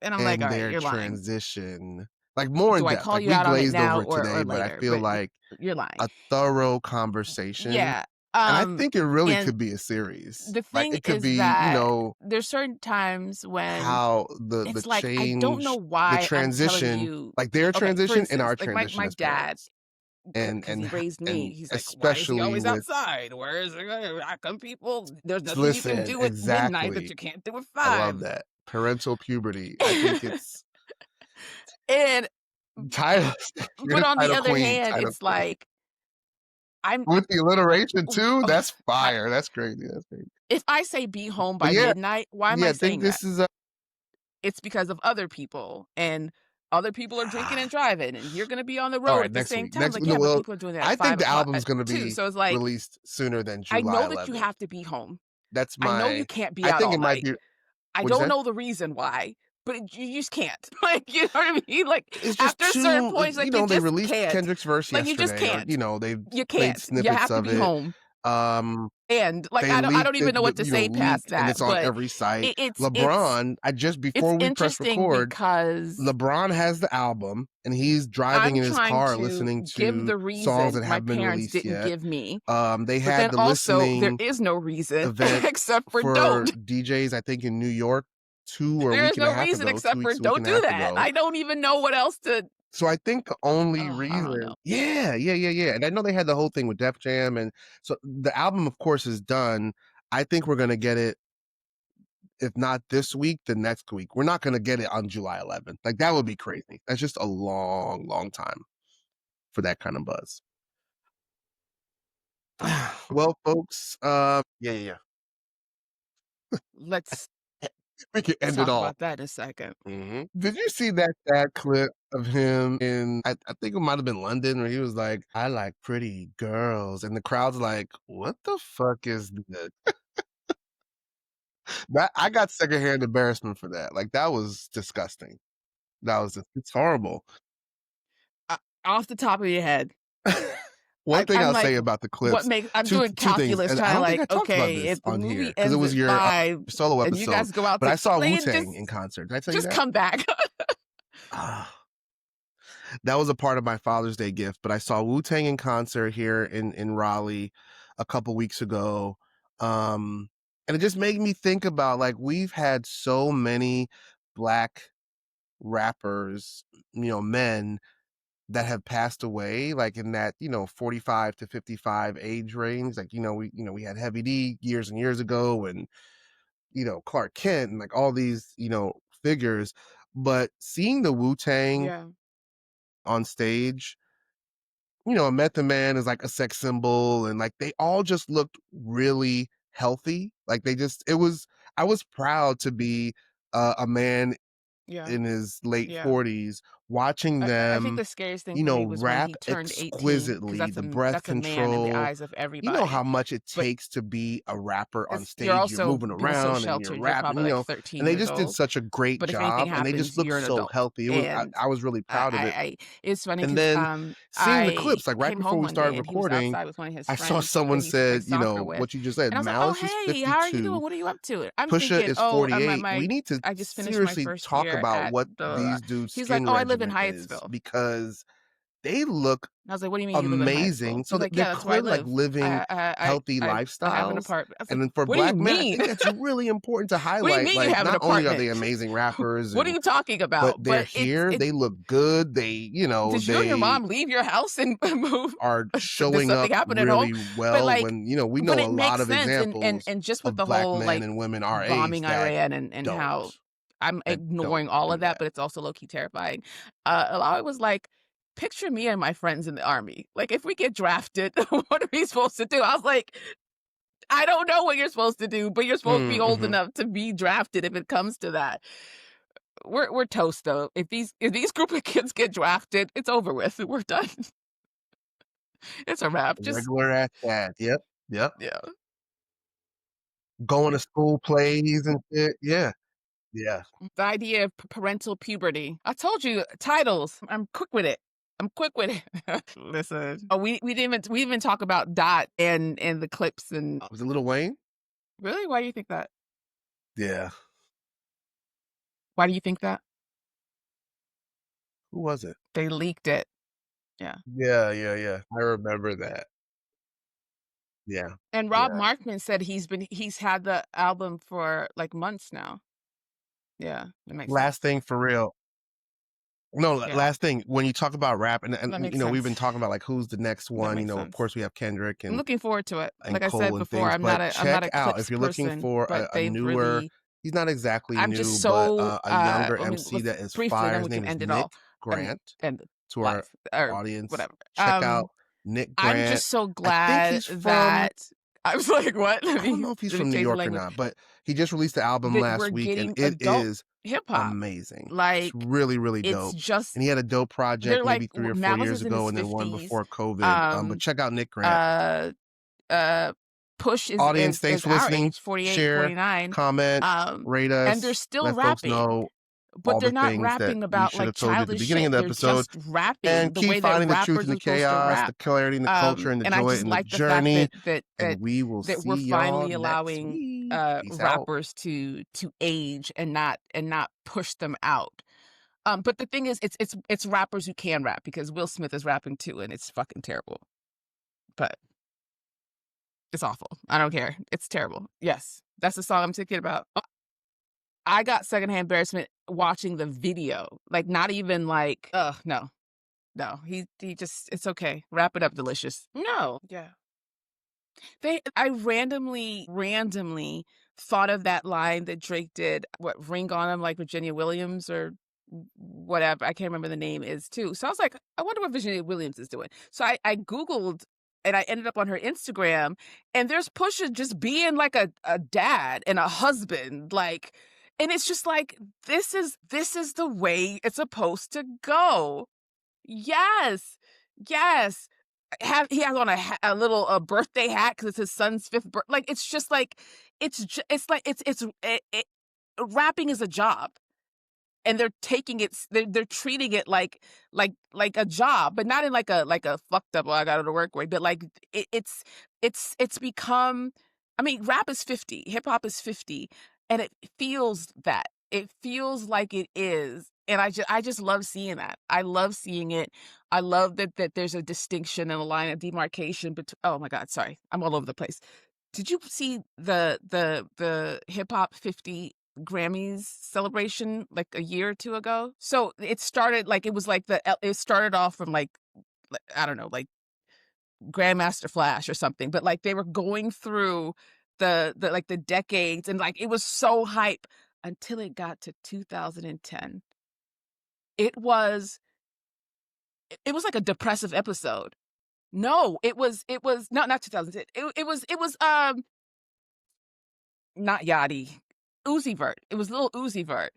and I'm like, and "Alright, their you're lying. transition, like more in Do I depth. call Like you we out on it glazed now over it or today, but I later?" feel But like you're lying. a thorough conversation, Yeah. and I think it really And could be a series. the Like thing it could is be, that there's certain times when how the it's like, I don't know change, the why I'm telling transition, you like their okay, for transition and instance, our like transition my as dad, parents, because he raised me, and he's like, "Why is he especially always with outside? Where is how come people there's nothing you can listen, do at midnight that exactly. you can't do at I love 5?" that. Parental puberty. I think it's And title. You're but the on the title other queen, hand, title it's queen. like, I'm With the alliteration too, oh, that's fire. That's crazy. That's crazy. if I say be home But by yeah, midnight, why am yeah, I I think saying that? this is It's because of other people, and other people are drinking and driving, and you're gonna be on the All road right, at the next same week. time. Next Like, no, yeah, but well, people are doing that at I think 5 the o'clock album's gonna too. be So it's like, released sooner than I July know that you 11th. have to be home. That's I know you my can't be I out think all it might night. be I what'd you don't say? know the reason why, but you just can't. Like, you know what I mean? Like, It's just after a certain too point, like, you they just released can't. Kendrick's verse Like, you just yesterday or, can't. they've You played can't. You snippets have to of be it. home. Um, And, like, they I don't leaked even it, know what to say past leaked, and that, it's on but every site. it's LeBron, I just it's before we press interesting record, because LeBron has the album, and he's driving I'm in his trying car to listening give to the songs reason that my haven't been parents released didn't yet. give me, They but had then the also there listening is no reason event except for for don't. DJs, I think, in New York 2 or a There week is and a no half reason ago, 2 except for weeks, a week don't and a do half that. ago. I don't even know what else to. So I think the only Oh, I don't reason know. yeah, and I know they had the whole thing with Def Jam, and so the album, of course, is done. I think we're gonna get it, if not this week, the next week. We're not gonna get it on July 11th. Like, that would be crazy. That's just a long, long time for that kind of buzz. Well, folks, yeah. Let's We can end it talk all. about that in a second. Did you see that clip of him in I think it might have been London where he was like, "I like pretty girls," and the crowd's like, "What the fuck is this?" That I got secondhand embarrassment for that. Like, that was disgusting. That was just it's horrible. Uh, Off the top of your head, One thing I'm I'll like, say about the what clips, makes I'm 2 doing 2 things, calculus, and I trying to don't think like, I talked about okay, this if the on here movie because it ends was at your, 5 solo and you episode, guys go out but to I saw play it, Wu-Tang in concert. Did I tell you just that? come back. Ah. That was a part of my Father's Day gift, but I saw Wu-Tang in concert here in Raleigh a couple weeks ago. And it just made me think about, like, we've had so many black rappers, men that have passed away, like in that, 45 to 55 age range. Like, we had Heavy D years and years ago, and Clark Kent, and like all these, figures. But seeing the Wu-Tang Yeah, on stage, Method Man is like a sex symbol, and like they all just looked really healthy. Like I was proud to be a man yeah, in his late yeah. 40s watching I think them, the scariest thing for me was when rap he turned 18, because exquisitely, the breath that's a man in the control. eyes of You know everybody. how much it But takes to be a rapper on it's you're stage. You're also moving being so around and you're sheltered. You're rapping, probably like and 13 they years just did old, such a great but if anything job, and they just happens, looked you're an so adult. healthy. And I was really proud of it. it's funny And because then seeing the I clips, like, right came before home we one day started and he was recording, outside with one of his I saw friends that someone he used to play said, soccer with. what you just said, And I was like, "Oh, Malice is hey, how are you doing? 52, What are you up to?" I'm Pusha thinking, is "Oh, 48. We need to I just finished my seriously first talk year about at what the." these dudes' He's like, skin "Oh, I live in regimen is, Hyattsville." because they look I was like, "What do you mean you live in Hyattsville?" amazing. So He's like, they're "Yeah, that's where I clearly, like, live. living healthy I have an lifestyles. apartment." I was like, And then for "What do you black men, I mean? think that's really important to What do you highlight. mean you Like, have an not only are apartment? they amazing rappers, What are and you talking but about?" they're But here, they look good. did you and your They mom leave your house and move? are Did showing something up happen at home? really But well like, when, we but know a it lot makes of sense, examples and just with of the black whole men like and women our age bombing that Iran and don't how I'm don't ignoring all do of that, that. but it's also low key terrifying. A lot was like, picture me and my friends in the army. Like, if we get drafted, what are we supposed to do? I was like, I don't know what you're supposed to do, but you're supposed to be old Mhm. enough to be drafted if it comes to that. We're toast though. If these group of kids get drafted, it's over with. We're done. It's a wrap. Just Regular at that. Yep. yeah. Going to school plays and shit. Yeah. The idea of parental puberty. I told you titles. I'm quick with it. I'm quick with it. Listen. Oh, we didn't even talk about Dot and the clips and Was it Lil Wayne? really? Why do you think that? Yeah. Why do you think that? Who was it? They leaked it. Yeah. Yeah. I remember that. Yeah. And Rob Yeah. Markman said he's had the album for like months now. Yeah, that makes sense. Last thing for real. No, Yeah, last thing. When you talk about rap, that makes we've been sense. talking about, like, who's the next That one. makes Of sense. course, we have Kendrick I'm looking forward to it. and Like I said Cole and before, things, but I'm not check a out if clips you're looking person, for but a they've newer. really He's not exactly I'm just new, but so a younger I mean, MC let's that is briefly and fire. then His we name can is end it Nick all Grant. and To our life or audience, whatever. check out Nick I'm Grant. just so I think glad he's from that I was like, "What?" I don't know if he's Let me from New change the York or language. not, but he just released the album That we're last week, and getting it adult is hip hop. amazing. It's Like, really, really it's dope. just And he had a dope they're project like maybe 3 or 4 Malice years is in ago his and then one 50s. before COVID, but Um, check out Nick Grant. uh, uh, Push Audience, thanks is for our listening. age, 48, Share, 49. comment, rate And they're us, still let folks rapping, know but all they're the not things that rapping we about should like have told you at the childish beginning shit. of the They're episode. just rapping And the keep way that finding the truth rappers and are the supposed to chaos, the rap. clarity and the culture and the And I joy just and the like the fact journey. that And we will that we're see y'all finally next allowing week. Peace out. rappers to age and not push them out. But the thing is, it's rappers who can rap because Will Smith is rapping too, and it's fucking terrible. But it's awful. I don't care. It's terrible. Yes, that's the song I'm thinking about. I got secondhand embarrassment watching the video. Like, not even like, no, no. He just, it's okay. Wrap it up, delicious. No, yeah. I randomly thought of that line that Drake did, what, ring on him like Virginia Williams or whatever. I can't remember the name is too. So I was like, I wonder what Virginia Williams is doing. So I Googled and I ended up on her Instagram, and there's Pusha just being like a dad and a husband. Like, and it's just like, this is the way it's supposed to go. Yes. Yes. He has on a little birthday hat because it's his son's fifth birth. Like, it's just like it's like rapping is a job, and they're taking it. They're treating it like a job, but not in like a fucked up. Well, I got to go to work way, but like it's become. I mean, rap is 50, hip hop is 50, and it feels that. It feels like it is, and I just love seeing that. I love seeing it. I love that there's a distinction and a line of demarcation between. Oh my God, sorry, I'm all over the place. Did you see the hip hop 50 Grammys celebration like a year or two ago? So it started like it was like it started off from like I don't know, like Grandmaster Flash or something, but like they were going through the like the decades, and like it was so hype until it got to 2010. It was it was like a depressive episode. No, it was not 2010. It was not Yachty, Uzi Vert. It was little Uzi Vert.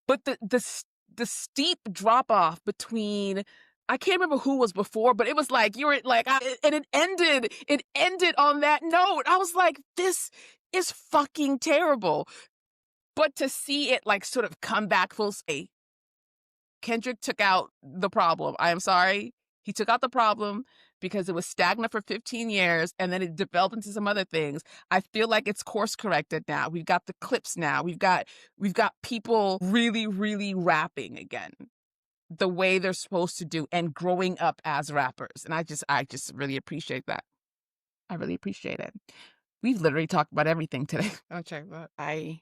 But the steep drop off between, I can't remember who was before, but it was like you were like, and it ended on that note. I was like, this is fucking terrible. But to see it like sort of come back full say, Kendrick took out the problem. I am sorry. He took out the problem because it was stagnant for 15 years and then it developed into some other things. I feel like it's course corrected now. We've got the clips now. We've got people really, really rapping again the way they're supposed to do and growing up as rappers. And I just really appreciate that. I really appreciate it. We've literally talked about everything today. Okay, but I